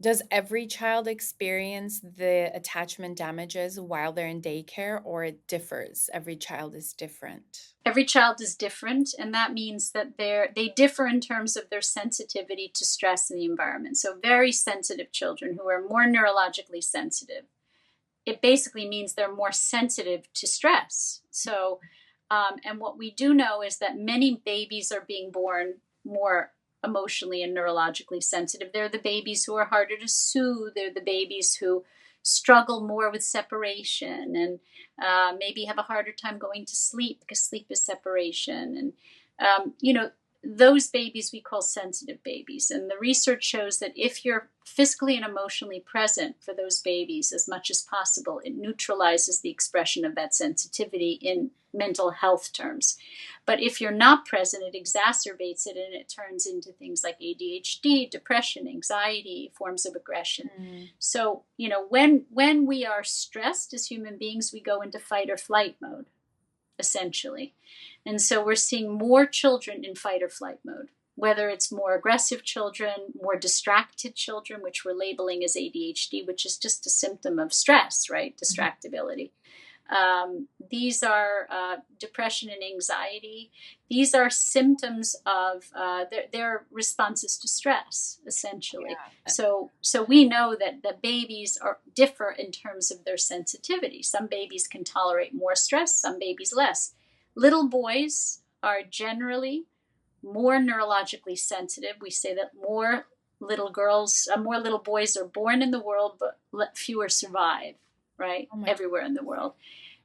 Does every child experience the attachment damages while they're in daycare, or it differs? Every child is different. Every child is different, and that means that they differ in terms of their sensitivity to stress in the environment. So very sensitive children who are more neurologically sensitive, it basically means they're more sensitive to stress. So, and what we do know is that many babies are being born more emotionally and neurologically sensitive. They're the babies who are harder to soothe. They're the babies who struggle more with separation and maybe have a harder time going to sleep because sleep is separation. And, those babies we call sensitive babies. And the research shows that if you're physically and emotionally present for those babies as much as possible, it neutralizes the expression of that sensitivity in mental health terms. But if you're not present, it exacerbates it and it turns into things like ADHD, depression, anxiety, forms of aggression. So, when we are stressed as human beings, we go into fight or flight mode, essentially. And so we're seeing more children in fight or flight mode, whether it's more aggressive children, more distracted children, which we're labeling as ADHD, which is just a symptom of stress, right? Distractibility. These are depression and anxiety. These are symptoms of their responses to stress, essentially. Yeah. So we know that the babies differ in terms of their sensitivity. Some babies can tolerate more stress, some babies less. Little boys are generally more neurologically sensitive. We say that more little boys are born in the world, but fewer survive, right? Oh my. Everywhere in the world.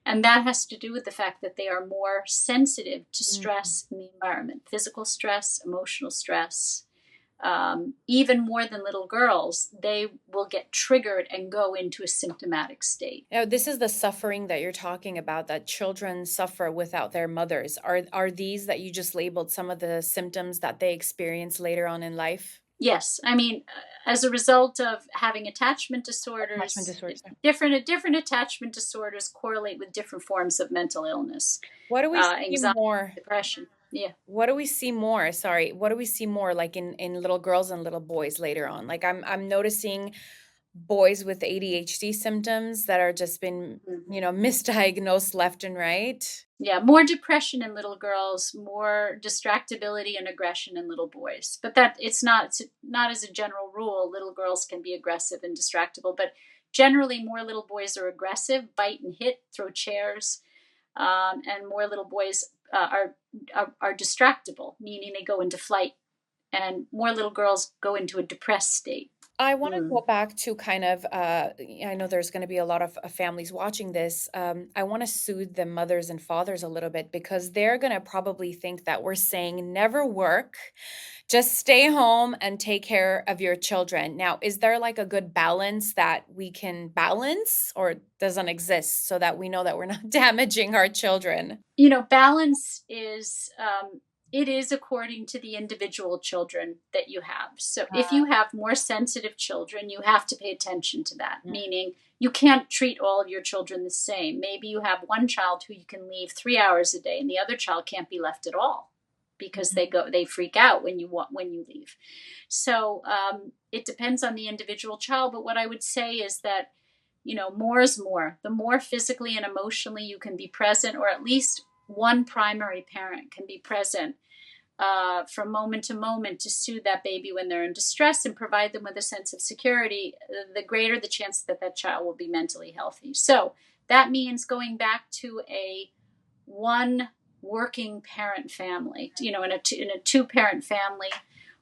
And that has to do with the fact that they are more sensitive to stress in the environment, physical stress, emotional stress. Even more than little girls, they will get triggered and go into a symptomatic state. Now, this is the suffering that you're talking about, that children suffer without their mothers. Are these that you just labeled some of the symptoms that they experience later on in life? Yes, I mean, as a result of having attachment Attachment disorders, disorders. different attachment disorders correlate with different forms of mental illness, What do we see anxiety, more? depression. Yeah. What do we see more? Sorry, what do we see more like in little girls and little boys later on? Like I'm noticing boys with ADHD symptoms that are just been, Mhm. misdiagnosed left and right. Yeah, more depression in little girls, more distractibility and aggression in little boys. But that it's not as a general rule. Little girls can be aggressive and distractible, but generally more little boys are aggressive, bite and hit, throw chairs, and more little boys are distractible, meaning they go into flight, and more little girls go into a depressed state. I want to Mm. go back to kind of, I know there's going to be a lot of families watching this. I want to soothe the mothers and fathers a little bit because they're going to probably think that we're saying never work, just stay home and take care of your children. Now, is there like a good balance that we can balance or doesn't exist so that we know that we're not damaging our children? Balance is it is according to the individual children that you have. So if you have more sensitive children, you have to pay attention to that, meaning you can't treat all of your children the same. Maybe you have one child who you can leave 3 hours a day and the other child can't be left at all because they freak out when you leave. So it depends on the individual child. But what I would say is that more is more. The more physically and emotionally you can be present, or at least one primary parent can be present from moment to moment to soothe that baby when they're in distress and provide them with a sense of security, the greater the chance that that child will be mentally healthy. So that means going back to a one working parent family, in a two parent family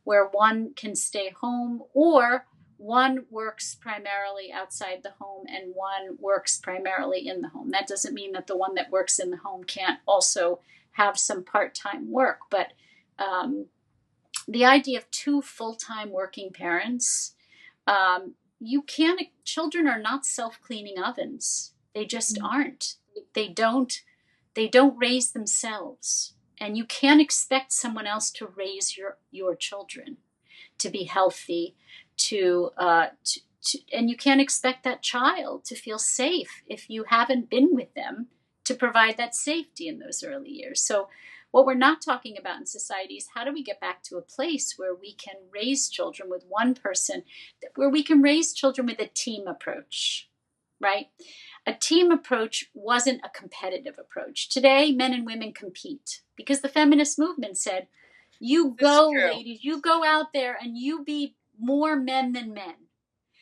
where one can stay home, or one works primarily outside the home and one works primarily in the home. That doesn't mean that the one that works in the home can't also have some part-time work, but the idea of two full-time working parents, you can't. Children are not self-cleaning ovens. They just aren't. They don't. They don't raise themselves, and you can't expect someone else to raise your children to be healthy, and you can't expect that child to feel safe if you haven't been with them to provide that safety in those early years. So What we're not talking about in society is how do we get back to a place where we can raise children with one person, where we can raise children with a team approach, right? A team approach wasn't a competitive approach. Today, men and women compete because the feminist movement said, you This is go, true. ladies, you go out there and you be more men than men.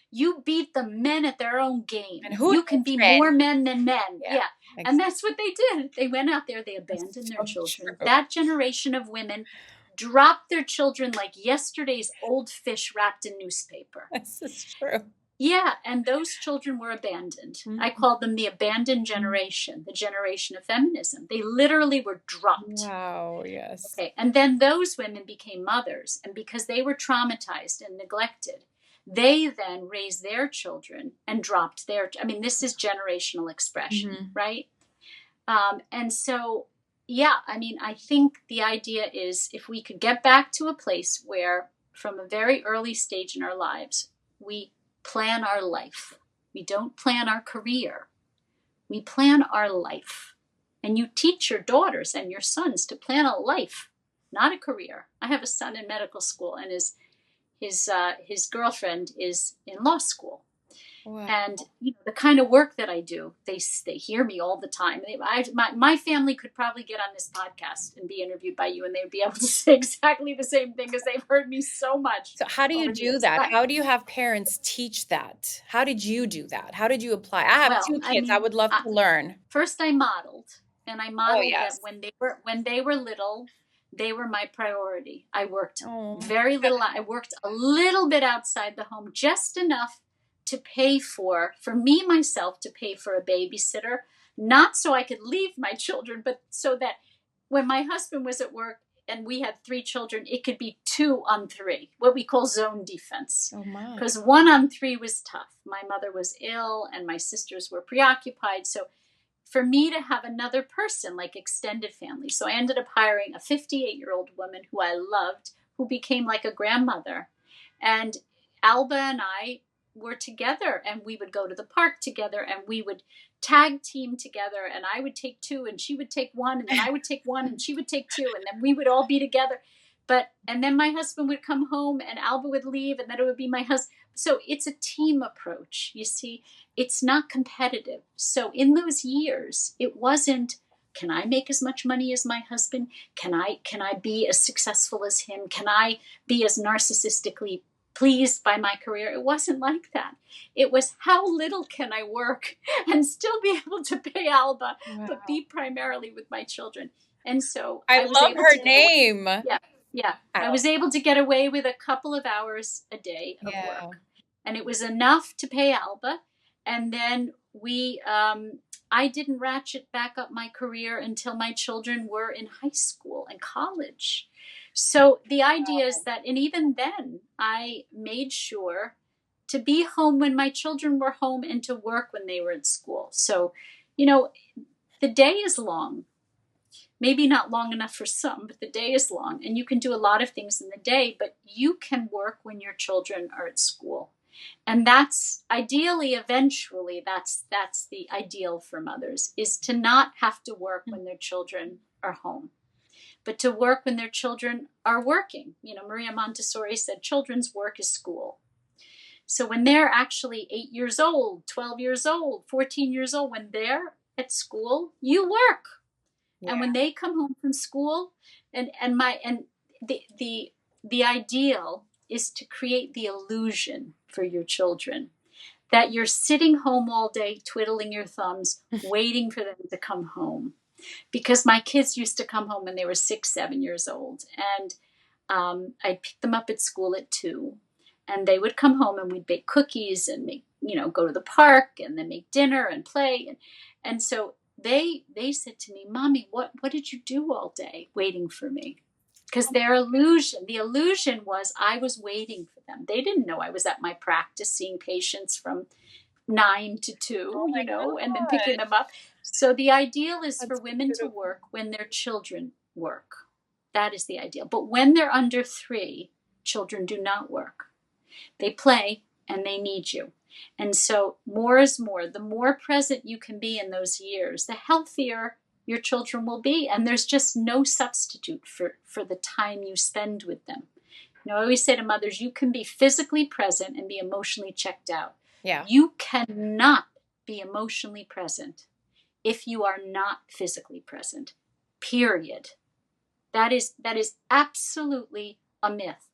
You beat the men at their own game. And who You can needs be men? more men than men. Yeah, Yeah. And that's what they did. They went out there, they abandoned their so children. true. That generation of women dropped their children like yesterday's old fish wrapped in newspaper. This is true. Yeah, and those children were abandoned. I called them the abandoned generation, the generation of feminism. They literally were dropped. Wow, yes. Okay, and then those women became mothers, and because they were traumatized and neglected, they then raised their children and dropped their. I mean, this is generational expression, right? And so, yeah, I mean, I think the idea is if we could get back to a place where, from a very early stage in our lives, we plan our life. We don't plan our career. We plan our life. And you teach your daughters and your sons to plan a life, not a career. I have a son in medical school, and his girlfriend is in law school. Wow. And the kind of work that I do, they hear me all the time. My family could probably get on this podcast and be interviewed by you, and they'd be able to say exactly the same thing because they've heard me so much. So how do you do that? How do you have parents teach that? How did you do that? How did you apply? I have Well, two I kids. I mean, would love to learn. first I modeled, and I Oh, modeled that yes. when they were little, they were my priority. I worked Oh, very little. I worked a little bit outside the home, just enough to pay for me, myself, to pay for a babysitter, not so I could leave my children, but so that when my husband was at work and we had 3 children, it could be 2 on 3, what we call zone defense. oh my. Because 1 on 3 was tough. My mother was ill and my sisters were preoccupied. So for me to have another person, like extended family. So I ended up hiring a 58-year-old woman who I loved, who became like a grandmother. And Alba and I were together, and we would go to the park together, and we would tag team together, and I would take 2 and she would take 1, and then I would take 1 and she would take 2, and then we would all be together. And then my husband would come home and Alba would leave, and then it would be my husband. So it's a team approach, you see. It's not competitive. So in those years, it wasn't, can I make as much money as my husband? Can I be as successful as him? Can I be as narcissistically pleased by my career? It wasn't like that. It was, how little can I work and still be able to pay Alba, but be primarily with my children? And so I was love able her to name. yeah. I was able to get away with a couple of hours a day of work, and it was enough to pay Alba. And then I didn't ratchet back up my career until my children were in high school and college. So the idea is that, and even then, I made sure to be home when my children were home and to work when they were in school. So, the day is long. Maybe not long enough for some, but the day is long, and you can do a lot of things in the day, but you can work when your children are at school. And that's ideally, eventually, that's the ideal for mothers, is to not have to work when their children are home, but to work when their children are working. Maria Montessori said children's work is school. So when they're actually 8 years old, 12 years old, 14 years old, when they're at school, you work. Yeah. And when they come home from school, and the ideal is to create the illusion for your children that you're sitting home all day twiddling your thumbs waiting for them to come home. Because my kids used to come home when they were 6, 7 years old, and I'd pick them up at school at 2, and they would come home and we'd bake cookies and make, go to the park and then make dinner and play. And so they said to me, Mommy, what did you do all day waiting for me? Because the illusion was I was waiting for them. They didn't know I was at my practice seeing patients from 9 to 2, and then picking them up. So the ideal is for women to work when their children work. That is the ideal. But when they're under 3, children do not work. They play and they need you. And so more is more. The more present you can be in those years, the healthier your children will be. And there's just no substitute for the time you spend with them. You know, I always say to mothers, you can be physically present and be emotionally checked out. Yeah. You cannot be emotionally present if you are not physically present, period. That is absolutely a myth.